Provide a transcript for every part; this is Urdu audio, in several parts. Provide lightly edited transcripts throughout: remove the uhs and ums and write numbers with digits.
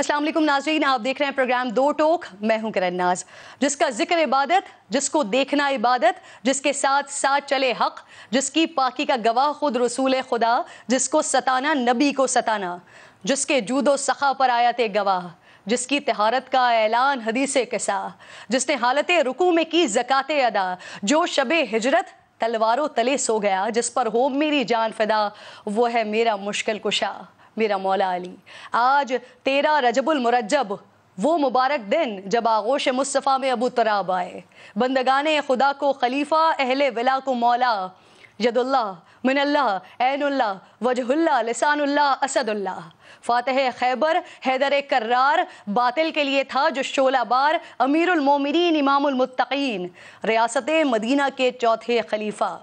السلام علیکم ناظرین، آپ دیکھ رہے ہیں پروگرام دو ٹوک۔ میں ہوں کرن ناز۔ جس کا ذکر عبادت، جس کو دیکھنا عبادت، جس کے ساتھ ساتھ چلے حق، جس کی پاکی کا گواہ خود رسول خدا، جس کو ستانا نبی کو ستانا، جس کے جود و سخا پر آیت گواہ، جس کی طہارت کا اعلان حدیث قصہ، جس نے حالت رکوع میں کی زکوٰۃ ادا، جو شب ہجرت تلواروں تلے سو گیا، جس پر ہو میری جان فدا، وہ ہے میرا مشکل کشا، میرا مولا علی۔ آج 13 رجب المرجب، وہ مبارک دن جب آغوش مصطفیٰ میں ابو تراب آئے، بندگان خدا کو خلیفہ، اہل ولا کو مولا، ید اللہ من اللہ، عین اللہ، وجہ اللہ، لسان اللہ، اسد اللہ، فاتح خیبر، حیدر کرار، باطل کے لیے تھا جو شعلہ بار، امیر المومنین، امام المتقین، ریاست مدینہ کے چوتھے خلیفہ۔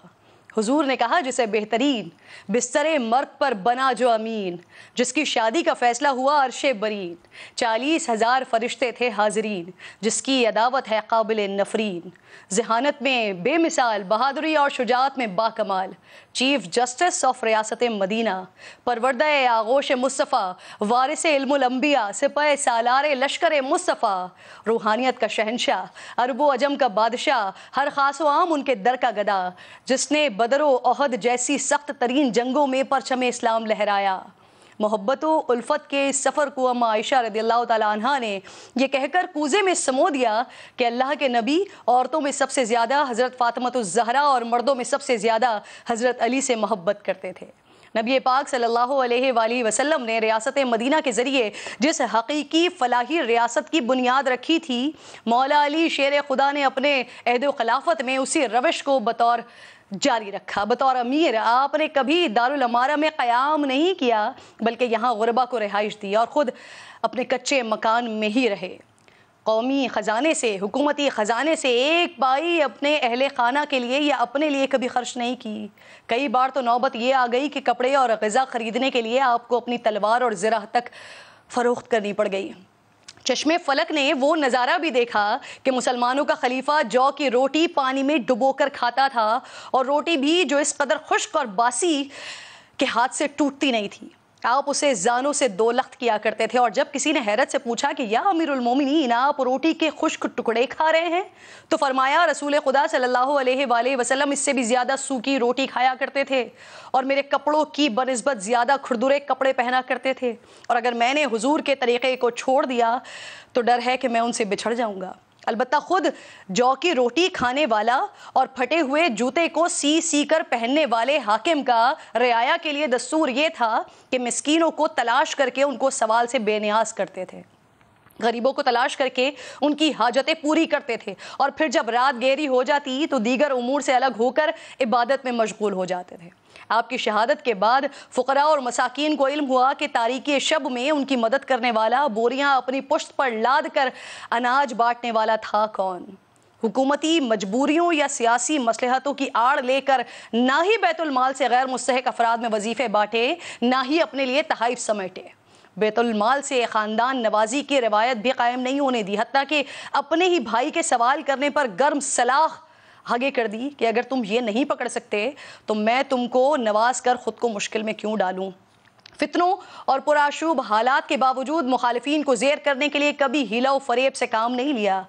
حضور نے کہا جسے بہترین بستر مرگ پر بنا جو امین، جس کی شادی کا فیصلہ ہوا عرش برین، 40,000 فرشتے تھے حاضرین، جس کی عداوت ہے قابل نفرین، ذہانت میں بے مثال، بہادری اور شجاعت میں باکمال، چیف جسٹس آف ریاست مدینہ، پروردہ آغوش مصطفیٰ، وارث علم الانبیاء، سپہ سالار لشکر مصطفیٰ، روحانیت کا شہنشاہ، عرب و عجم کا بادشاہ، ہر خاص و عام ان کے در کا گدا، جس نے بدر و احد جیسی سخت ترین جنگوں میں پرچم اسلام لہرایا۔ محبت و الفت کے اس سفر کو اما عائشہ رضی اللہ تعالیٰ عنہ نے یہ کہہ کر کوزے میں سمو دیا کہ اللہ کے نبی عورتوں میں سب سے زیادہ حضرت فاطمہ الزہرا اور مردوں میں سب سے زیادہ حضرت علی سے محبت کرتے تھے۔ نبی پاک صلی اللہ علیہ وآلہ وسلم نے ریاست مدینہ کے ذریعے جس حقیقی فلاحی ریاست کی بنیاد رکھی تھی، مولا علی شیر خدا نے اپنے عہد و خلافت میں اسی روش کو بطور جاری رکھا۔ بطور امیر آپ نے کبھی دارالامارہ میں قیام نہیں کیا، بلکہ یہاں غربا کو رہائش دی اور خود اپنے کچے مکان میں ہی رہے۔ قومی خزانے سے، حکومتی خزانے سے ایک پائی اپنے اہل خانہ کے لیے یا اپنے لیے کبھی خرچ نہیں کی۔ کئی بار تو نوبت یہ آ گئی کہ کپڑے اور غذا خریدنے کے لیے آپ کو اپنی تلوار اور زرہ تک فروخت کرنی پڑ گئی۔ چشم فلک نے وہ نظارہ بھی دیکھا کہ مسلمانوں کا خلیفہ جو کی روٹی پانی میں ڈبو کر کھاتا تھا، اور روٹی بھی جو اس قدر خشک اور باسی کے ہاتھ سے ٹوٹتی نہیں تھی۔ آپ اسے زانوں سے دو لخت کیا کرتے تھے، اور جب کسی نے حیرت سے پوچھا کہ یا امیر المومنین، آپ روٹی کے خشک ٹکڑے کھا رہے ہیں، تو فرمایا رسول خدا صلی اللہ علیہ وآلہ وسلم اس سے بھی زیادہ سوکھی روٹی کھایا کرتے تھے، اور میرے کپڑوں کی بنسبت زیادہ کھردرے کپڑے پہنا کرتے تھے، اور اگر میں نے حضور کے طریقے کو چھوڑ دیا تو ڈر ہے کہ میں ان سے بچھڑ جاؤں گا۔ البتہ خود جو کی روٹی کھانے والا اور پھٹے ہوئے جوتے کو سی سی کر پہننے والے حاکم کا رعایا کے لیے دستور یہ تھا کہ مسکینوں کو تلاش کر کے ان کو سوال سے بے نیاز کرتے تھے، غریبوں کو تلاش کر کے ان کی حاجتیں پوری کرتے تھے، اور پھر جب رات گہری ہو جاتی تو دیگر امور سے الگ ہو کر عبادت میں مشغول ہو جاتے تھے۔ آپ کی شہادت کے بعد فقراء اور مساکین کو علم ہوا کہ تاریکی شب میں ان کی مدد کرنے والا، بوریاں اپنی پشت پر لاد کر اناج بانٹنے والا تھا کون۔ حکومتی مجبوریوں یا سیاسی مصلحتوں کی آڑ لے کر نہ ہی بیت المال سے غیر مستحق افراد میں وظیفے بانٹے، نہ ہی اپنے لیے تحائف سمیٹے۔ بیت المال سے خاندان نوازی کی روایت بھی قائم نہیں ہونے دی، حتیٰ کہ اپنے ہی بھائی کے سوال کرنے پر گرم سلاخ آگے کر دی کہ اگر تم یہ نہیں پکڑ سکتے تو میں تم کو نواز کر خود کو مشکل میں کیوں ڈالوں۔ فتنوں اور پرآشوب حالات کے باوجود مخالفین کو زیر کرنے کے لیے کبھی ہیلا و فریب سے کام نہیں لیا،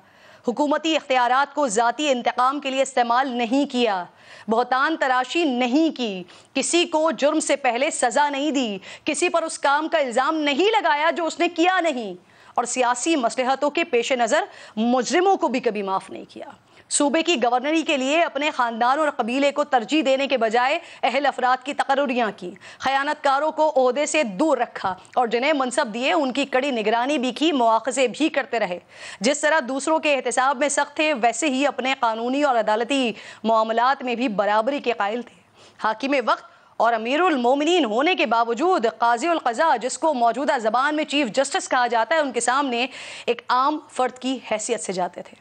حکومتی اختیارات کو ذاتی انتقام کے لیے استعمال نہیں کیا، بہتان تراشی نہیں کی، کسی کو جرم سے پہلے سزا نہیں دی، کسی پر اس کام کا الزام نہیں لگایا جو اس نے کیا نہیں، اور سیاسی مصلحتوں کے پیش نظر مجرموں کو بھی کبھی معاف نہیں کیا۔ صوبے کی گورنری کے لیے اپنے خاندان اور قبیلے کو ترجیح دینے کے بجائے اہل افراد کی تقرریاں کی، خیانت کاروں کو عہدے سے دور رکھا، اور جنہیں منصب دیے ان کی کڑی نگرانی بھی کی، مواخذے بھی کرتے رہے۔ جس طرح دوسروں کے احتساب میں سخت تھے، ویسے ہی اپنے قانونی اور عدالتی معاملات میں بھی برابری کے قائل تھے۔ حاکم وقت اور امیر المومنین ہونے کے باوجود قاضی القضاء، جس کو موجودہ زبان میں چیف جسٹس کہا جاتا ہے، ان کے سامنے ایک عام فرد کی حیثیت سے جاتے تھے،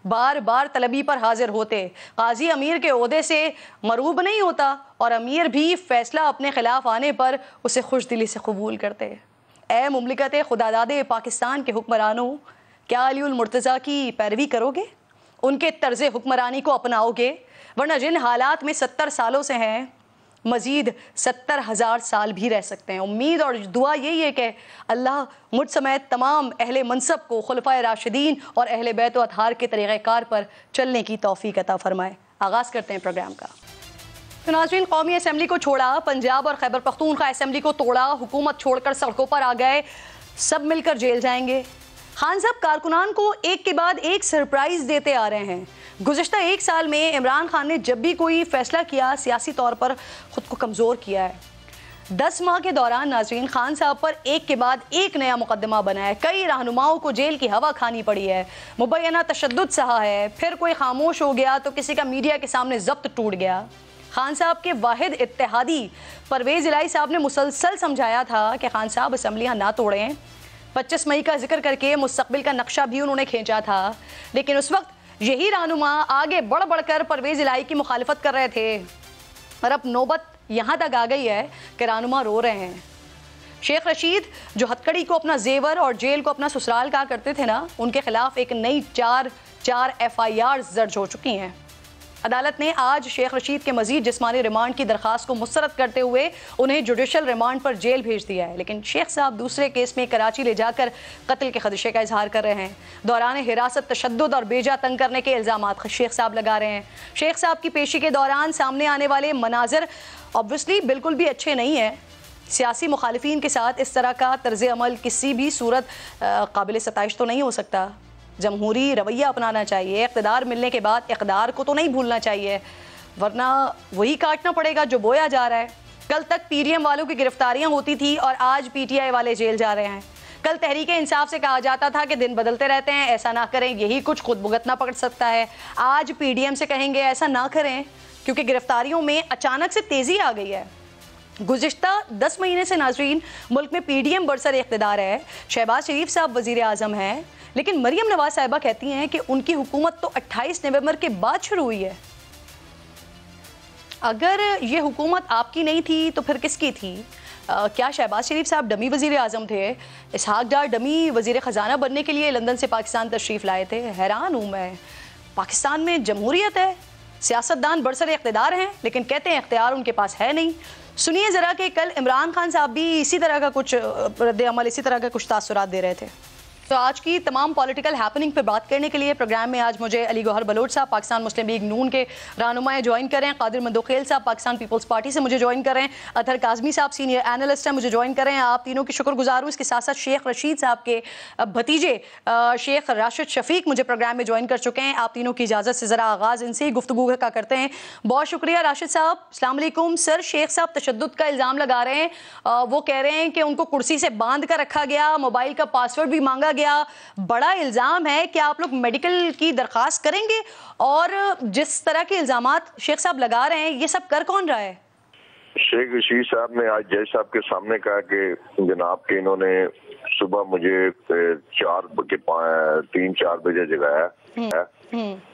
بار بار طلبی پر حاضر ہوتے۔ قاضی امیر کے عہدے سے مروب نہیں ہوتا، اور امیر بھی فیصلہ اپنے خلاف آنے پر اسے خوش دلی سے قبول کرتے۔ اے مملکت خداداد پاکستان کے حکمرانوں، کیا علی المرتضیٰ کی پیروی کرو گے؟ ان کے طرز حکمرانی کو اپناؤ گے؟ ورنہ جن حالات میں 70 سالوں سے ہیں مزید 70,000 سال بھی رہ سکتے ہیں۔ امید اور دعا یہی ہے کہ اللہ مجھ سمیت تمام اہل منصب کو خلفائے راشدین اور اہل بیت و اطہار کے طریقہ کار پر چلنے کی توفیق عطا فرمائے۔ آغاز کرتے ہیں پروگرام کا۔ تو ناظرین، قومی اسمبلی کو چھوڑا، پنجاب اور خیبر پختونخوا اسمبلی کو توڑا، حکومت چھوڑ کر سڑکوں پر آ گئے، سب مل کر جیل جائیں گے۔ خان صاحب کارکنان کو ایک کے بعد ایک سرپرائز دیتے آ رہے ہیں۔ گزشتہ 1 سال میں عمران خان نے جب بھی کوئی فیصلہ کیا، سیاسی طور پر خود کو کمزور کیا ہے۔ 10 ماہ کے دوران ناظرین، خان صاحب پر ایک کے بعد ایک نیا مقدمہ بنا ہے، کئی رہنماؤں کو جیل کی ہوا کھانی پڑی ہے، مبینہ تشدد سہا ہے، پھر کوئی خاموش ہو گیا تو کسی کا میڈیا کے سامنے ضبط ٹوٹ گیا۔ خان صاحب کے واحد اتحادی پرویز الہی صاحب نے مسلسل سمجھایا تھا کہ خان صاحب اسمبلیاں نہ توڑیں۔ 25 مئی کا ذکر کر کے مستقبل کا نقشہ بھی انہوں نے کھینچا تھا، لیکن اس وقت یہی رہنما آگے بڑھ بڑھ کر پرویز الہی کی مخالفت کر رہے تھے، اور اب نوبت یہاں تک آ گئی ہے کہ رہنما رو رہے ہیں۔ شیخ رشید جو ہتکڑی کو اپنا زیور اور جیل کو اپنا سسرال کہا کرتے تھے نا، ان کے خلاف ایک نئی 4 FIRs درج ہو چکی ہیں۔ عدالت نے آج شیخ رشید کے مزید جسمانی ریمانڈ کی درخواست کو مسترد کرتے ہوئے انہیں جوڈیشل ریمانڈ پر جیل بھیج دیا ہے، لیکن شیخ صاحب دوسرے کیس میں کراچی لے جا کر قتل کے خدشے کا اظہار کر رہے ہیں۔ دوران حراست تشدد اور بیجا تنگ کرنے کے الزامات شیخ صاحب لگا رہے ہیں۔ شیخ صاحب کی پیشی کے دوران سامنے آنے والے مناظر obviously بالکل بھی اچھے نہیں ہیں۔ سیاسی مخالفین کے ساتھ اس طرح کا طرز عمل کسی بھی صورت قابل ستائش تو نہیں ہو سکتا۔ جمہوری رویہ اپنانا چاہیے، اقتدار ملنے کے بعد اقدار کو تو نہیں بھولنا چاہیے، ورنہ وہی کاٹنا پڑے گا جو بویا جا رہا ہے۔ کل تک PDM والوں کی گرفتاریاں ہوتی تھی اور آج PTI والے جیل جا رہے ہیں۔ کل تحریک انصاف سے کہا جاتا تھا کہ دن بدلتے رہتے ہیں، ایسا نہ کریں، یہی کچھ خود بھگتنا پڑ سکتا ہے۔ آج PDM سے کہیں گے ایسا نہ کریں، کیونکہ گرفتاریوں میں اچانک سے تیزی آ گئی ہے۔ گزشتہ 10 مہینے سے ناظرین ملک میں PDM برسر اقتدار ہے، شہباز شریف صاحب وزیر اعظم ہیں، لیکن مریم نواز صاحبہ کہتی ہیں کہ ان کی حکومت تو 28 نومبر کے بعد شروع ہوئی ہے۔ اگر یہ حکومت آپ کی نہیں تھی تو پھر کس کی تھی؟ کیا شہباز شریف صاحب ڈمی وزیر اعظم تھے؟ اسحاق ڈار ڈمی وزیر خزانہ بننے کے لیے لندن سے پاکستان تشریف لائے تھے؟ حیران ہوں میں۔ پاکستان میں جمہوریت ہے، سیاستدان برسر اقتدار ہیں، لیکن کہتے ہیں اختیار ان کے پاس ہے نہیں۔ سنیے ذرا کہ کل عمران خان صاحب بھی اسی طرح کا کچھ رد عمل، اسی طرح کا کچھ تاثرات دے رہے تھے۔ تو آج کی تمام پولیٹیکل ہیپننگ پہ بات کرنے کے لیے پروگرام میں آج مجھے علی گوہر بلوچ صاحب پاکستان مسلم لیگ نون کے رہنما جوائن کر رہے ہیں، قادر مندوخیل صاحب پاکستان پیپلز پارٹی سے مجھے جوائن کر رہے ہیں، اطہر کاظمی صاحب سینئر اینالسٹ ہیں مجھے جوائن کر رہے ہیں۔ آپ تینوں کی شکر گزار ہوں۔ اس کے ساتھ ساتھ شیخ رشید صاحب کے بھتیجے شیخ راشد شفیق مجھے پروگرام میں جوائن کر چکے ہیں۔ آپ تینوں کی اجازت سے ذرا آغاز ان سے ہی گفتگو کا کرتے ہیں۔ بہت شکریہ راشد صاحب، السلام علیکم۔ سر، شیخ صاحب تشدد کا الزام لگا رہے ہیں، وہ کہہ رہے ہیں کہ ان کو کرسی سے باندھ کر رکھا گیا، موبائل کا پاسورڈ بھی مانگا گیا، بڑا الزام ہے کہ آپ لوگ میڈیکل کی درخواست کریں گے؟ اور جس طرح کے الزامات شیخ صاحب لگا رہے ہیں یہ سب کر کون رہا ہے؟ شیخ رشید صاحب نے آج جج صاحب کے سامنے کہا کہ جناب کے انہوں نے صبح مجھے 3-4 بجے جگایا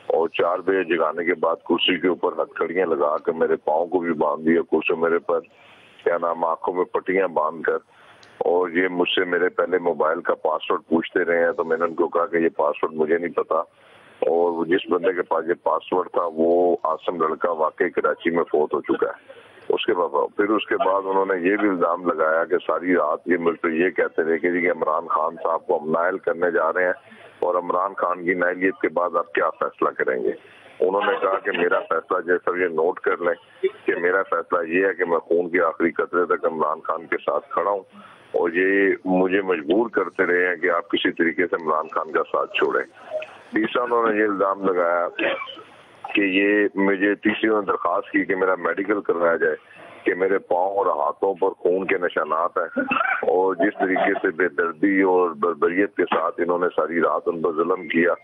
اور 4 بجے جگانے کے بعد کرسی کے اوپر ہتھکڑیاں لگا کے میرے پاؤں کو بھی باندھ دیا، کرسی میرے پر کیا نام آنکھوں میں پٹیاں باندھ کر، اور یہ مجھ سے میرے پہلے موبائل کا پاسورڈ پوچھتے رہے ہیں۔ تو میں نے ان کو کہا کہ یہ پاسورڈ مجھے نہیں پتا، اور جس بندے کے پاس یہ پاسورڈ تھا وہ عاصم لڑکا واقعی کراچی میں فوت ہو چکا ہے۔ پھر اس کے بعد انہوں نے یہ بھی الزام لگایا کہ ساری رات یہ مل تو یہ کہتے رہے کہ عمران خان صاحب کو ہم نائل کرنے جا رہے ہیں، اور عمران خان کی نائلیت کے بعد آپ کیا فیصلہ کریں گے؟ انہوں نے کہا کہ میرا فیصلہ جیسا یہ نوٹ کر لیں کہ میرا فیصلہ یہ ہے کہ میں خون کے آخری قطرے تک عمران خان کے ساتھ کھڑا ہوں، اور یہ مجھے مجبور کرتے رہے ہیں کہ آپ کسی طریقے سے عمران خان کا ساتھ چھوڑیں۔ تیسرا انہوں نے یہ الزام لگایا کہ یہ مجھے تیسری درخواست کی کہ میرا میڈیکل کروایا جائے کہ میرے پاؤں اور ہاتھوں پر خون کے نشانات ہیں، اور جس طریقے سے بے دردی اور بربریت کے ساتھ انہوں نے ساری رات ان پر ظلم کیا،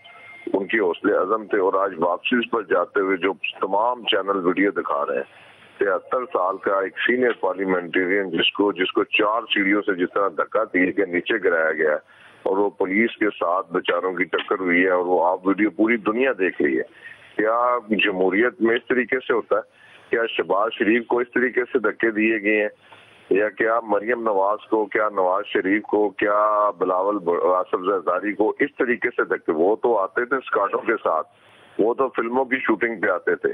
ان کی حوصلے عزم تھے۔ اور آج واپسی پر جاتے ہوئے جو تمام چینل ویڈیو دکھا رہے ہیں، 73 سال کا ایک سینئر پارلیمنٹرین جس کو 4 سیڑھیوں سے جس طرح دھکا دے کے نیچے گرایا گیا ہے، اور وہ پولیس کے ساتھ بیچاروں کی ٹکر ہوئی ہے، اور وہ آپ ویڈیو پوری دنیا دیکھ رہی ہے۔ کیا جمہوریت میں اس طریقے سے ہوتا ہے؟ کیا شہباز شریف کو اس طریقے سے دھکے دیے گئے ہیں؟ یا کیا مریم نواز کو، کیا نواز شریف کو، کیا بلاول آصف زرداری کو اس طریقے سے دھکے؟ وہ تو آتے تھے اسکاٹوں کے ساتھ، وہ تو فلموں کی شوٹنگ پہ آتے تھے۔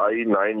I-9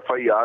FIR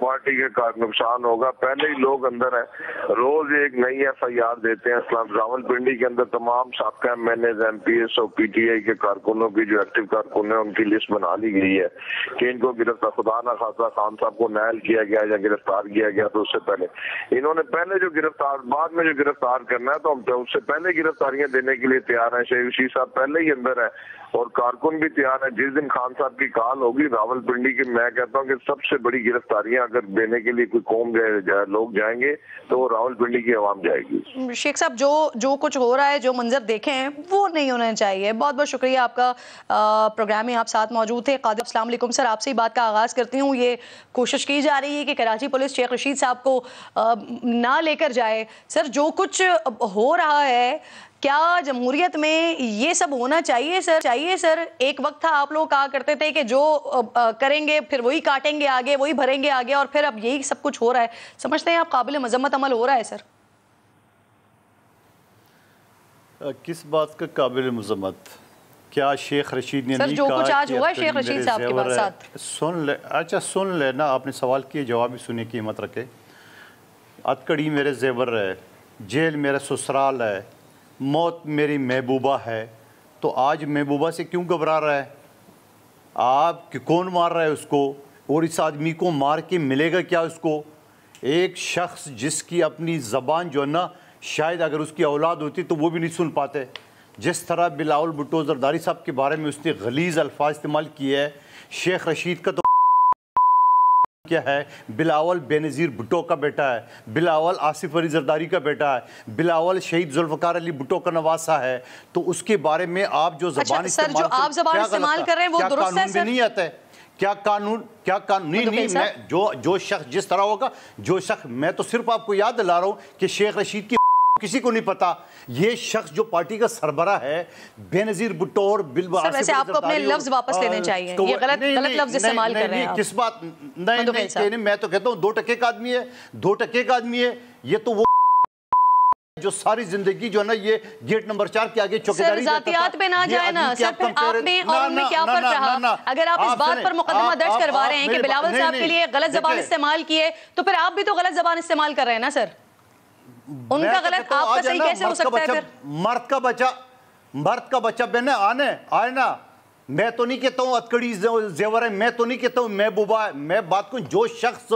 پارٹی کے نقصان ہوگا. پہلے ہی لوگ اندر ہیں, روز ایک نئی FIR دیتے ہیں. اسلام راولپنڈی کے اندر تمام سابقہ MNAs MPs اور PTI کے کارکنوں کی جو ایکٹیو کارکن ہیں ان کی لسٹ بنا لی گئی ہے کہ ان کو گرفتار, خدا نہ خاصا خان صاحب کو نائل کیا گیا یا گرفتار کیا گیا تو اس سے پہلے انہوں نے پہلے جو گرفتار, بعد میں جو گرفتار کرنا ہے تو ہم اس سے پہلے گرفتاریاں دینے کے لیے تیار ہیں. شیخ رشید صاحب پہلے ہی اندر ہیں اور کارکن بھی تیار ہیں. جس دن خان صاحب کی کال ہوگی راولپنڈی کی, میں کہتا ہوں کہ سب سے بڑی گرفتاریاں اگر دینے کے لیے کوئی قوم لوگ جائیں گے تو وہ راولپنڈی کی عوام جائے گی. شیخ صاحب جو کچھ ہو رہا ہے, جو منظر دیکھے ہیں وہ نہیں ہونا چاہیے. بہت بہت شکریہ آپ کا, پروگرام میں آپ ساتھ موجود تھے. قادر السلام علیکم سر, آپ سے ہی بات کا آغاز کرتی ہوں. یہ کوشش کی جا رہی ہے کہ کراچی پولیس شیخ رشید صاحب کو نہ لے کر جائے. سر جو کچھ ہو رہا ہے, کیا جمہوریت میں یہ سب ہونا چاہیے سر؟ ایک وقت تھا آپ لوگ کہا کرتے تھے کہ جو کریں گے پھر وہی کاٹیں گے آگے, وہی بھریں گے آگے, اور پھر اب یہی سب کچھ ہو رہا ہے. سمجھتے ہیں آپ قابل مذمت عمل ہو رہا ہے سر؟ کس بات کا قابل مذمت؟ کیا شیخ رشید نے سر نہیں جو کہا کچھ آج ہوا ہے شیخ رشید صاحب کے بعد ساتھ؟ سن لے, اچھا سن لینا, آپ نے سوال کیے, جواب بھی سننے کی ہمت رکھے. اتکڑی میرے زیور ہے, جیل میرا سسرال ہے, موت میری محبوبہ ہے. تو آج محبوبہ سے کیوں گھبرا رہا ہے؟ آپ کون مار رہا ہے اس کو, اور اس آدمی کو مار کے ملے گا کیا اس کو؟ ایک شخص جس کی اپنی زبان جو ہے نا, شاید اگر اس کی اولاد ہوتی تو وہ بھی نہیں سن پاتے. جس طرح بلاول بھٹو زرداری صاحب کے بارے میں اس نے غلیظ الفاظ استعمال کیے ہے, شیخ رشید کا تو کیا ہے, بلاول بے نظیر بھٹو کا بیٹا ہے, بلاول آصف علی زرداری کا بیٹا ہے, بلاول شہید ذوالفقار علی بھٹو کا نواسا ہے. تو اس کے بارے میں آپ جو زبان سر جو آپ زبان استعمال کر رہے ہیں وہ درست ہے سر؟ نہیں آتا ہے کیا قانون نہیں, میں جو شخص جس طرح ہوگا, جو شخص, میں تو صرف آپ کو یاد دلا رہا ہوں کہ شیخ رشید کی کسی کو نہیں پتا. یہ شخص جو پارٹی کا سربراہ ہے, بے نظیر بھٹو اور سر ویسے آپ کو اپنے لفظ واپس لینے چاہیے, یہ غلط لفظ استعمال کر رہے ہیں آپ. کس بات؟ نہیں, میں تو کہتا ہوں 2% کا آدمی ہے, 2% کا آدمی ہے. یہ تو وہ جو ساری زندگی جو ہے نا یہ گیٹ نمبر 4 کے آگے چوکیداری کرتا تھا. سر ذاتیات پہ نہ جائے نا سر, پھر آپ میں اور ان میں کیا فرق رہا؟ اگر آپ اس بات پر مقدمہ درج کروا رہے ہیں کہ بلاول صاحب کے لیے غلط زبان استعمال کی ہے, تو پھر آپ بھی تو غلط زبان استعمال کر رہے ہیں نا سر. ان کا غلط آپ کا صحیح کیسے ہو سکتا ہے پھر؟ مرد کا بچہ بہنے آئے نا. میں تو نہیں کہتا ہوں اتکڑی زیور ہے, میں تو نہیں کہتا ہوں محبوبہ ہے. میں بات کروں جو شخص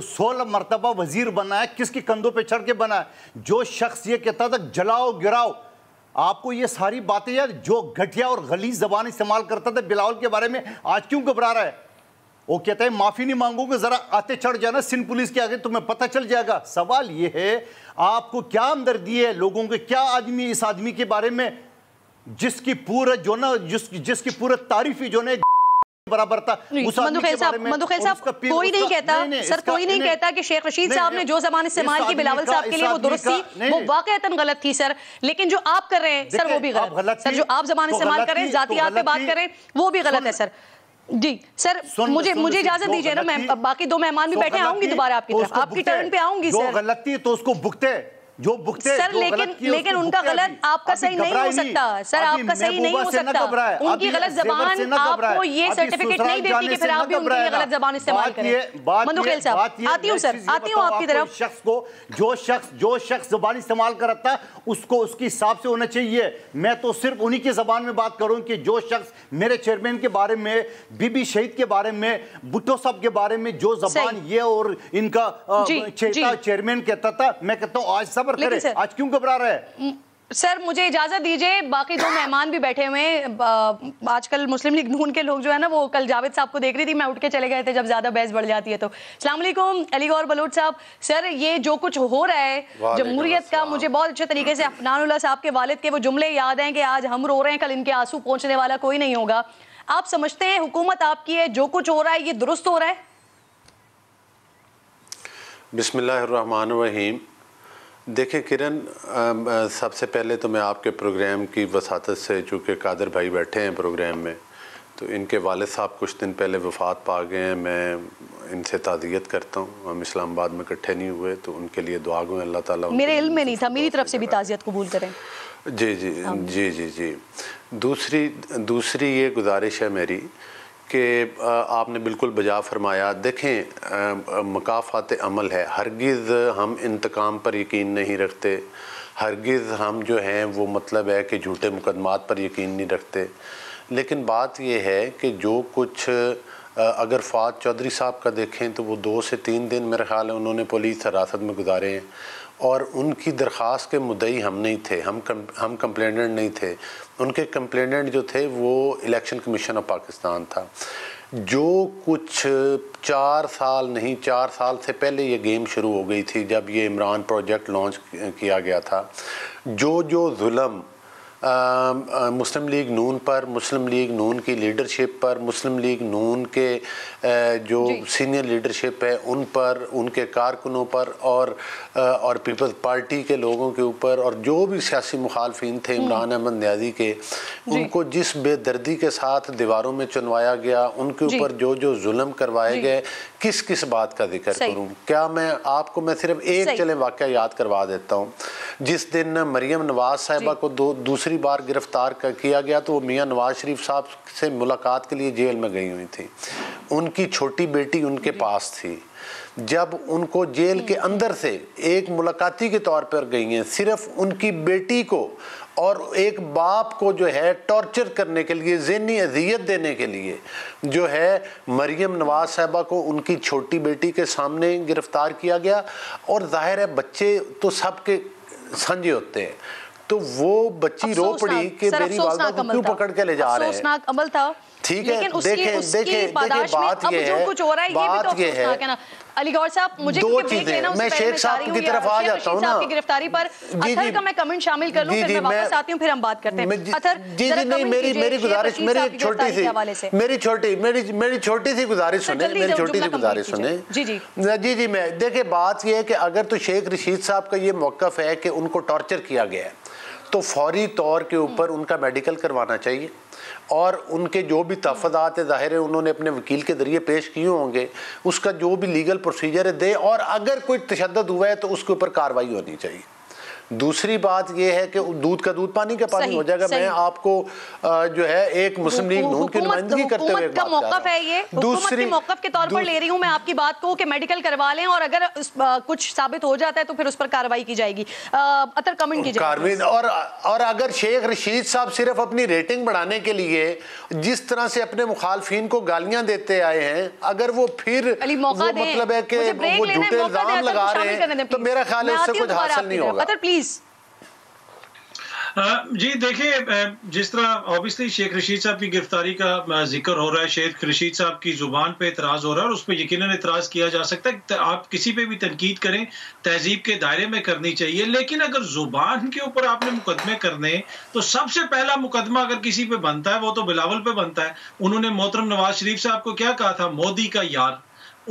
16 مرتبہ وزیر بنا ہے, کس کی کندھوں پہ چڑھ کے بنا ہے. جو شخص یہ کہتا تھا جلاؤ گراؤ, آپ کو یہ ساری باتیں یار, جو گھٹیا اور غلیظ زبان استعمال کرتا تھا بلاول کے بارے میں, آج کیوں گھبرا رہا ہے؟ وہ کہتا ہے معافی نہیں مانگو گے, ذرا آتے چڑھ جانا سندھ پولیس کے آگے, تمہیں پتہ چل جائے گا. سوال یہ ہے آپ کو کیا ہمدردی ہے لوگوں کے, کیا آدمی اس آدمی کے بارے میں جس کی پورا جو نا جس کی پورا تعریفی جو نا برابر تھا. مندوخیل صاحب کوئی نہیں کہتا سر, کوئی نہیں کہتا کہ شیخ رشید صاحب نے جو زبان استعمال کی بلاول صاحب کے لیے وہ درست تھی, وہ واقعتاً غلط تھی سر. لیکن جو آپ کر رہے ہیں سر وہ بھی غلط سر. جو آپ زبان استعمال کر رہے ہیں, ذاتیات پہ بات کر رہے ہیں, وہ بھی غلط ہے سر. جی سر مجھے اجازت دیجئے نا, میں باقی 2 مہمان بھی بیٹھے, آؤں گی دوبارہ آپ کی طرف, آپ کی ٹرن پہ آؤں گی سر. جو غلطی تو اس کو بھگتے, جو بھگتے سر, لیکن ان کا غلط آپ کا صحیح نہیں ہو سکتا سر, آپ کا صحیح نہیں ہو سکتا. ان کی غلط زبان آپ کو یہ سرٹیفکیٹ نہیں دیتی کہ پھر آپ بھی ان کی غلط زبان استعمال کریں. مندوخیل صاحب آتی ہوں سر, آتی ہوں آپ کی طرف. شخص کو جو شخص زبان استعمال کرتا اس کو اس کی حساب سے ہونا چاہیے. میں تو صرف انہی کی زبان میں بات کروں کہ جو شخص میرے چیئرمین کے بارے میں, بی بی شہید کے بارے میں, بھٹو صاحب کے بارے میں جو زبان یہ اور ان کا چیئرمین کہتا تھا, میں کہتا ہوں آج صبر کرے, آج کیوں گھبرا رہا ہے؟ سر مجھے اجازت دیجئے, باقی 2 مہمان بھی بیٹھے ہوئے ہیں. آج کل مسلم لیگ نون کے لوگ جو ہے نا, وہ کل جاوید صاحب کو دیکھ رہی تھی, میں اٹھ کے چلے گئے تھے جب زیادہ بحث بڑھ جاتی ہے تو. السلام علیکم علی گور بلوچ صاحب. سر یہ جو کچھ ہو رہا ہے جمہوریت کا, مجھے بہت اچھے طریقے سے عفنان اللہ صاحب کے والد کے وہ جملے یاد ہیں کہ آج ہم رو رہے ہیں, کل ان کے آنسو پہنچنے والا کوئی نہیں ہوگا. آپ سمجھتے ہیں حکومت آپ کی ہے, جو کچھ ہو رہا ہے یہ درست ہو رہا ہے؟ بسم اللہ الرحمن الرحیم. دیکھیں کرن, سب سے پہلے تو میں آپ کے پروگرام کی وساطت سے, چونکہ قادر بھائی بیٹھے ہیں پروگرام میں, تو ان کے والد صاحب کچھ دن پہلے وفات پا گئے ہیں. میں ان سے تعزیت کرتا ہوں. ہم اسلام آباد میں اکٹھے نہیں ہوئے, تو ان کے لیے دعا گو اللہ تعالیٰ. میرے علم میں نہیں تھا, میری طرف سے بھی تعزیت قبول کریں. جی. دوسری یہ گزارش ہے میری کہ آپ نے بالکل بجا فرمایا. دیکھیں مکافات عمل ہے، ہرگز ہم انتقام پر یقین نہیں رکھتے، ہرگز ہم جو ہیں وہ مطلب ہے کہ جھوٹے مقدمات پر یقین نہیں رکھتے. لیکن بات یہ ہے کہ جو کچھ اگر فواد چودھری صاحب کا دیکھیں تو وہ 2 سے 3 دن میرے خیال ہے انہوں نے پولیس حراست میں گزارے ہیں، اور ان کی درخواست کے مدعی ہم نہیں تھے، ہم کمپلیننٹ نہیں تھے. ان کے کمپلیننٹ جو تھے وہ الیکشن کمیشن آف پاکستان تھا. جو کچھ 4 سال سے پہلے یہ گیم شروع ہو گئی تھی جب یہ عمران پروجیکٹ لانچ کیا گیا تھا، جو ظلم مسلم لیگ نون پر، مسلم لیگ نون کی لیڈرشپ پر، مسلم لیگ نون کے جو سینئر لیڈرشپ ہے ان پر، ان کے کارکنوں پر، اور پیپلز پارٹی کے لوگوں کے اوپر، اور جو بھی سیاسی مخالفین تھے عمران احمد نیازی کے، ان کو جس بے دردی کے ساتھ دیواروں میں چنوایا گیا، ان کے اوپر جو ظلم کروائے گئے، کس بات کا ذکر کروں؟ کیا میں آپ کو صرف ایک واقعہ یاد کروا دیتا ہوں. جس دن مریم نواز صاحبہ کو دوسری بار گرفتار کیا گیا تو وہ میاں نواز شریف صاحب سے ملاقات کے لیے جیل میں گئی ہوئی تھی. ان کی چھوٹی بیٹی ان کے پاس تھی. جب ان کو جیل کے اندر سے ایک ملاقاتی کے طور پر گئی ہیں، صرف ان کی بیٹی کو اور ایک باپ کو جو ہے ٹارچر کرنے کے لیے، ذہنی اذیت دینے کے لیے جو ہے مریم نواز صاحبہ کو ان کی چھوٹی بیٹی کے سامنے گرفتار کیا گیا. اور ظاہر ہے بچے تو سب کے سنجے ہوتے ہیں، تو وہ بچی رو پڑی کہ میری والدہ کو کیوں پکڑ کے لے جا رہے ہیں. افسوسناک عمل تھا. ٹھیک ہے، دیکھیں بات یہ ہے علی گور صاحب مجھے میں شیخ صاحب کی طرف آ جاتا ہوں نا، کی گرفتاری پر اطہر کا میں کمنٹ شامل کر لوں، پھر میں واپس آتی ہوں، پھر ہم بات کرتے ہیں. اطہر نہیں، میری گزارش، میری چھوٹی سی گزارش سنیں. جی میں دیکھیں بات یہ ہے کہ اگر تو شیخ رشید صاحب کا یہ موقف ہے کہ ان کو ٹارچر کیا گیا ہے تو فوری طور کے اوپر ان کا میڈیکل کروانا چاہیے، اور ان کے جو بھی تحفظات ظاہر ہے انہوں نے اپنے وکیل کے ذریعے پیش کیے ہوں گے، اس کا جو بھی لیگل پروسیجر ہے دے، اور اگر کوئی تشدد ہوا ہے تو اس کے اوپر کارروائی ہونی چاہیے. دوسری بات یہ ہے کہ دودھ کا دودھ پانی کا پانی ہو جائے گا. میں آپ کو جو ہے ایک مسلم لیگ نون کی نمائندگی کرتے ہوئے حکومت کا موقف ہے، یہ حکومت کے موقف کے طور پر لے رہی ہوں میں آپ کی بات کو کہ میڈیکل کروا لیں، اور اگر کچھ ثابت ہو جاتا ہے تو پھر اس پر کارروائی کی جائے گی. اطہر کمنٹ کیجئے. اور اگر شیخ رشید صاحب صرف اپنی ریٹنگ بڑھانے کے لیے جس طرح سے اپنے مخالفین کو گالیاں دیتے آئے ہیں، اگر وہ پھر مطلب ہے کہ وہ جھوٹے الزام لگا رہے ہیں تو میرا خیال ہے اس سے کچھ حاصل نہیں ہوگا. اطہر پلیز. جی دیکھیں، جس طرح آبویسلی شیخ رشید صاحب کی گرفتاری کا ذکر ہو رہا ہے، شیخ رشید صاحب کی زبان پہ اعتراض ہو رہا ہے، اور اس پہ یقیناً اعتراض کیا جا سکتا ہے. آپ کسی پہ بھی تنقید کریں تہذیب کے دائرے میں کرنی چاہیے، لیکن اگر زبان کے اوپر آپ نے مقدمے کرنے تو سب سے پہلا مقدمہ اگر کسی پہ بنتا ہے وہ تو بلاول پہ بنتا ہے. انہوں نے محترم نواز شریف صاحب کو کیا کہا تھا؟ مودی کا یار.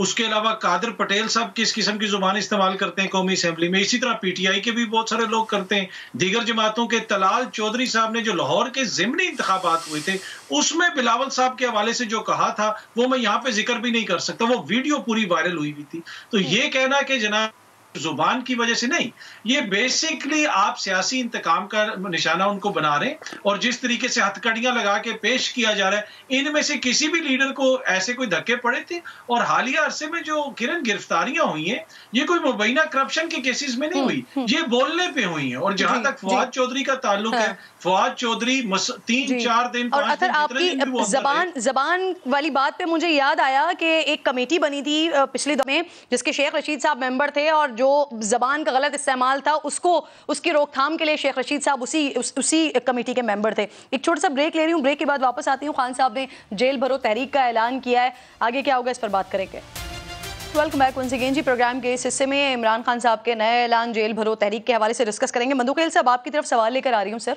اس کے علاوہ قادر پٹیل صاحب کس قسم کی زبان استعمال کرتے ہیں قومی اسمبلی میں، اسی طرح پی ٹی آئی کے بھی بہت سارے لوگ کرتے ہیں. دیگر جماعتوں کے طلال چودھری صاحب نے جو لاہور کے ضمنی انتخابات ہوئے تھے اس میں بلاول صاحب کے حوالے سے جو کہا تھا وہ میں یہاں پہ ذکر بھی نہیں کر سکتا، وہ ویڈیو پوری وائرل ہوئی تھی. تو یہ کہنا کہ جناب زبان کی وجہ سے نہیں، یہ بیسکلی آپ سیاسی انتقام کا نشانہ ان کو بنا رہے ہیں، اور جس طریقے سے ہتھ کڑیاں لگا کے پیش کیا جا رہا ہے، ان میں سے کسی بھی لیڈر کو ایسے کوئی دھکے پڑے تھے؟ اور حالیہ عرصے میں جو کرن گرفتاریاں ہوئی ہیں یہ کوئی مبینہ کرپشن کے کیسز میں نہیں ہوئی، یہ بولنے پہ ہوئی ہیں. اور جہاں تک فواد چودھری کا تعلق ہے، فواد چودھری 3-4 دن اور اطہر آپ کی زبان والی بات پہ مجھے یاد آیا کہ ایک کمیٹی بنی تھی پچھلے دور میں جس کے شیخ رشید صاحب ممبر تھے، اور جو زبان کا غلط استعمال تھا اس کی روک تھام کے لیے شیخ رشید صاحب اسی کمیٹی کے ممبر تھے. ایک چھوٹا سا بریک لے رہی ہوں، بریک کے بعد واپس آتی ہوں. خان صاحب نے جیل بھرو تحریک کا اعلان کیا ہے، آگے کیا ہوگا اس پر بات کریں گے. Welcome back once again. جی پروگرام کے اس حصے میں عمران خان صاحب کے نئے اعلان جیل بھرو تحریک کے حوالے سے ڈسکس کریں گے. مندوقیل صاحب آپ کی طرف سوال لے کر آ رہی ہوں. سر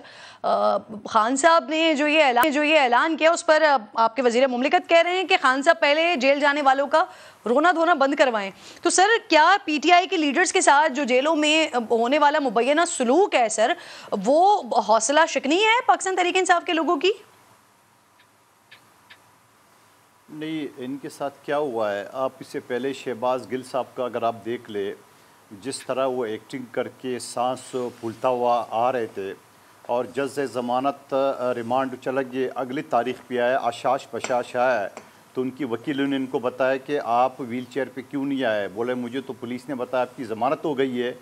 خان صاحب نے جو یہ اعلان کیا اس پر آپ کے وزیر مملکت کہہ رہے ہیں کہ خان صاحب پہلے جیل جانے والوں کا رونا دھونا بند کروائیں. تو سر کیا پی ٹی آئی کے لیڈرز کے ساتھ جو جیلوں میں ہونے والا مبینہ سلوک ہے سر وہ حوصلہ شکنی ہے پاکستان تحریک انصاف کے لوگوں کی؟ نہیں، ان کے ساتھ کیا ہوا ہے، آپ اس سے پہلے شہباز گل صاحب کا اگر آپ دیکھ لیں جس طرح وہ ایکٹنگ کر کے سانس پھولتا ہوا آ رہے تھے، اور جج ضمانت ریمانڈ چلا گئے، اگلی تاریخ پہ آیا، آشاش بشاش آیا ہے، تو ان کی وکیل نے ان کو بتایا کہ آپ ویل چیئر پہ کیوں نہیں آئے؟ بولے مجھے تو پولیس نے بتایا آپ کی ضمانت ہو گئی ہے.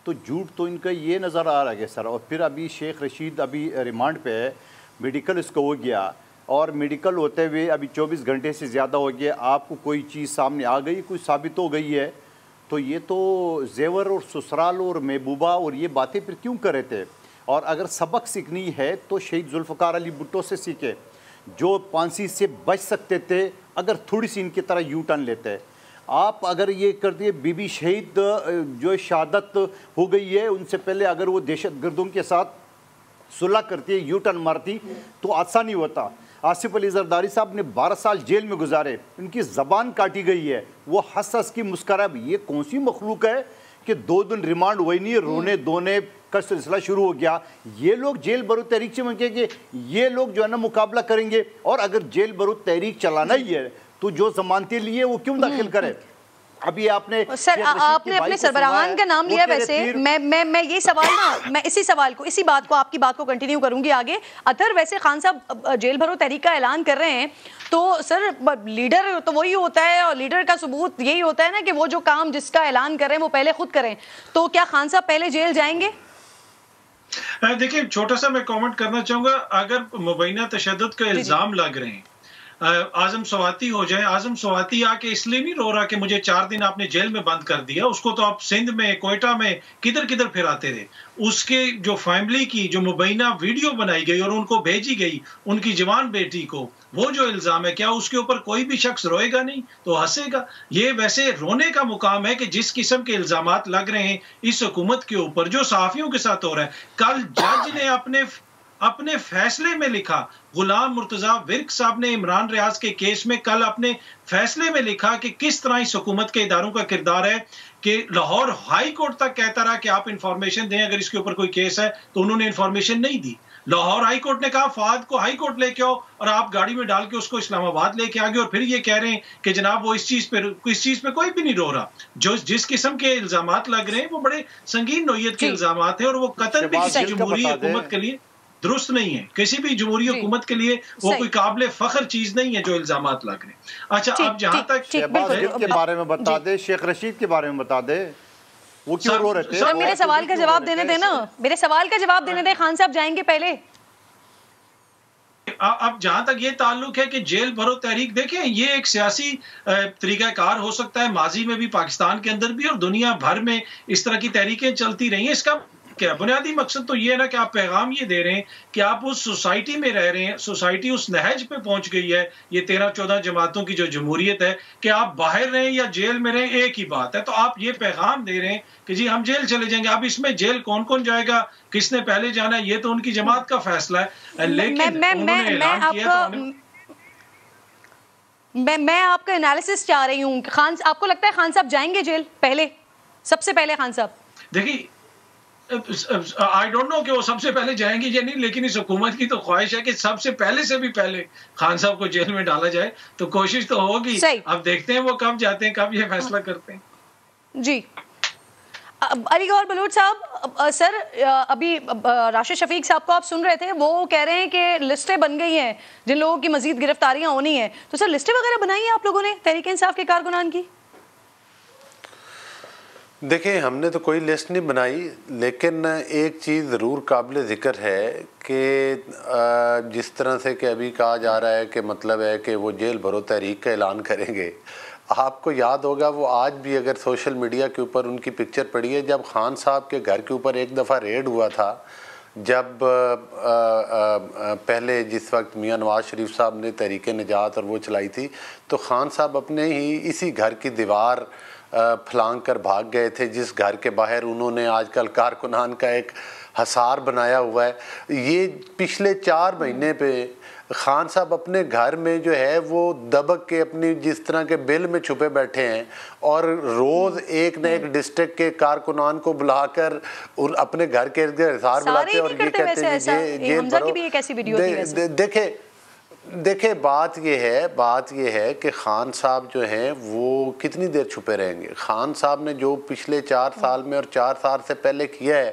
تو جھوٹ تو ان کا یہ نظر آ رہا ہے سر. اور پھر ابھی شیخ رشید ابھی ریمانڈ پہ ہے, میڈیکل اس کو ہو گیا, اور میڈیکل ہوتے ہوئے ابھی 24 گھنٹے سے زیادہ ہو گیا, آپ کو کوئی چیز سامنے آ گئی, کوئی ثابت ہو گئی ہے, تو یہ تو زیور اور سسرال اور محبوبہ اور یہ باتیں پھر کیوں کرے تھے؟ اور اگر سبق سیکھنی ہے تو شہید ذوالفقار علی بھٹو سے سیکھے, جو پھانسی سے بچ سکتے تھے اگر تھوڑی سی ان کی طرح یو ٹرن لیتے. آپ اگر یہ کر دیے بی بی شہید جو شہادت ہو گئی ہے, ان سے پہلے اگر وہ دہشت گردوں کے ساتھ صلح کرتی ہے, یو ٹرن مارتی, تو حادثہ نہیں ہوتا. آصف علی زرداری صاحب نے 12 سال جیل میں گزارے, ان کی زبان کاٹی گئی ہے, وہ ہنس ہنس کی مسکرا. یہ کون سی مخلوق ہے کہ 2 دن ریمانڈ ہوئی نہیں, رونے دھونے کا سلسلہ شروع ہو گیا. یہ لوگ جیل برو تحریک سے مانگیں گے, یہ لوگ جو ہے نا مقابلہ کریں گے. اور اگر جیل برو تحریک چلانا ہی ہے تو جو ضمانتیں لیے وہ کیوں داخل کرے؟ ابھی آپ نے سر آپ نے اپنے سربراہان کا نام لیا, ویسے میں یہ سوال نا, میں اسی بات کو آپ کی بات کو کنٹینیو کروں گی آگے. اطہر, ویسے خان صاحب جیل بھرو تحریک کا اعلان کر رہے ہیں, تو سر لیڈر تو وہی ہوتا ہے, اور لیڈر کا ثبوت یہی ہوتا ہے نا کہ وہ جو کام جس کا اعلان کر رہے ہیں وہ پہلے خود کریں. تو کیا خان صاحب پہلے جیل جائیں گے؟ دیکھیں چھوٹا سا میں کامنٹ کرنا چاہوں گا. اگر مبینہ تشدد کا الزام لگ رہے ہیں, اعظم سواتی ہو جائے, اعظم سواتی آ کے اس لیے نہیں رو رہا کہ مجھے 4 دن آپ نے جیل میں بند کر دیا. اس کو تو آپ سندھ میں, کوئٹہ میں کدھر کدھر پھراتے رہے. اس کے جو فیملی کی جو مبینہ ویڈیو بنائی گئی اور ان کو بھیجی گئی ان کی جوان بیٹی کو, وہ جو الزام ہے, کیا اس کے اوپر کوئی بھی شخص روئے گا نہیں تو ہنسے گا؟ یہ ویسے رونے کا مقام ہے کہ جس قسم کے الزامات لگ رہے ہیں اس حکومت کے اوپر, جو صحافیوں کے ساتھ ہو رہا ہے. کل جج نے اپنے فیصلے میں لکھا, غلام مرتضیٰ ورک صاحب نے عمران ریاض کے کیس میں کل اپنے فیصلے میں لکھا کہ کس طرح اس حکومت کے اداروں کا کردار ہے, کہ لاہور ہائی کورٹ تک کہتا رہا کہ آپ انفارمیشن دیں اگر اس کے اوپر کوئی کیس ہے, تو انہوں نے انفارمیشن نہیں دی. لاہور ہائی کورٹ نے کہا فہد کو ہائی کورٹ لے کے آؤ, اور آپ گاڑی میں ڈال کے اس کو اسلام آباد لے کے آگے, اور پھر یہ کہہ رہے ہیں کہ جناب وہ اس چیز پہ کوئی بھی نہیں رو رہا. جس قسم کے الزامات لگ رہے ہیں وہ بڑے سنگین نوعیت کے الزامات ہیں, اور وہ قطر بھی کسی جمہوری حکومت کے لیے درست نہیں ہے. کسی بھی جمہوری حکومت کے لیے وہ کوئی قابل فخر چیز نہیں ہے جو الزامات لگ رہے ہیں. اچھا, اب جہاں تک شہباز گل کے بارے میں بتا دے, شیخ رشید کے بارے میں بتا دے, وہ کیوں رو رہے تھے؟ میرے سوال کا جواب دینے دے نا, میرے سوال کا جواب دینے دے. خان صاحب جائیں گے پہلے؟ اب جہاں تک یہ تعلق ہے کہ جیل بھرو تحریک, دیکھیں یہ ایک سیاسی طریقہ کار ہو سکتا ہے. ماضی میں بھی پاکستان کے اندر بھی اور دنیا بھر میں اس طرح کی تحریکیں چلتی رہی ہیں. اس کا کیا بنیادی مقصد تو یہ ہے نا کہ آپ پیغام یہ دے رہے ہیں کہ آپ اس سوسائٹی میں رہ رہے ہیں, سوسائٹی اس نہج پہ پہنچ گئی ہے, یہ 13-14 جماعتوں کی جو جمہوریت ہے, کہ آپ باہر رہیں یا جیل میں رہیں ایک ہی بات ہے. تو آپ یہ پیغام دے رہے ہیں کہ جی ہم جیل چلے جائیں گے. اب اس میں جیل کون کون جائے گا, کس نے پہلے جانا ہے, یہ تو ان کی جماعت کا فیصلہ ہے. لیکن میں آپ کا انالیسس چاہ رہی ہوں. خان, آپ کو لگتا ہے خان صاحب جائیں گے جیل پہلے, سب سے پہلے؟ خان صاحب دیکھیے, آئی ڈونٹ نو کہ وہ سب سے پہلے جائیں گے یا نہیں, لیکن اس حکومت کی تو خواہش ہے کہ سب سے پہلے سے بھی پہلے خان صاحب کو جیل میں ڈالا جائے. تو کوشش تو ہوگی, اب دیکھتے ہیں وہ کب جاتے ہیں, کب یہ فیصلہ کرتے ہیں. جی علی گور بلوچ صاحب, سر ابھی راشد شفیق صاحب کو آپ سن رہے تھے, وہ کہہ رہے ہیں کہ لسٹیں بن گئی ہیں جن لوگوں کی مزید گرفتاریاں ہونی ہیں. تو سر لسٹیں وغیرہ بنائی ہیں آپ لوگوں نے تحریک انصاف کے کارکنان کی؟ دیکھیں ہم نے تو کوئی لسٹ نہیں بنائی, لیکن ایک چیز ضرور قابل ذکر ہے کہ جس طرح سے کہ ابھی کہا جا رہا ہے کہ مطلب ہے کہ وہ جیل بھرو تحریک کا اعلان کریں گے. آپ کو یاد ہوگا وہ آج بھی اگر سوشل میڈیا کے اوپر ان کی پکچر پڑی ہے, جب خان صاحب کے گھر کے اوپر ایک دفعہ ریڈ ہوا تھا, جب پہلے جس وقت میاں نواز شریف صاحب نے تحریک نجات اور وہ چلائی تھی, تو خان صاحب اپنے ہی اسی گھر کی دیوار پھلانگ کر بھاگ گئے تھے, جس گھر کے باہر انہوں نے آج کل کارکنان کا ایک حصار بنایا ہوا ہے. یہ پچھلے 4 مہینے پہ خان صاحب اپنے گھر میں جو ہے وہ دبک کے اپنی جس طرح کے بل میں چھپے بیٹھے ہیں, اور روز ایک نہ ایک ڈسٹرکٹ کے کارکنان کو بلا کر اپنے گھر کے حصار بلاتے ہیں, اور یہ کہتے ہیں دیکھیں بات یہ ہے کہ خان صاحب جو ہیں وہ کتنی دیر چھپے رہیں گے. خان صاحب نے جو پچھلے 4 سال میں اور 4 سال سے پہلے کیا ہے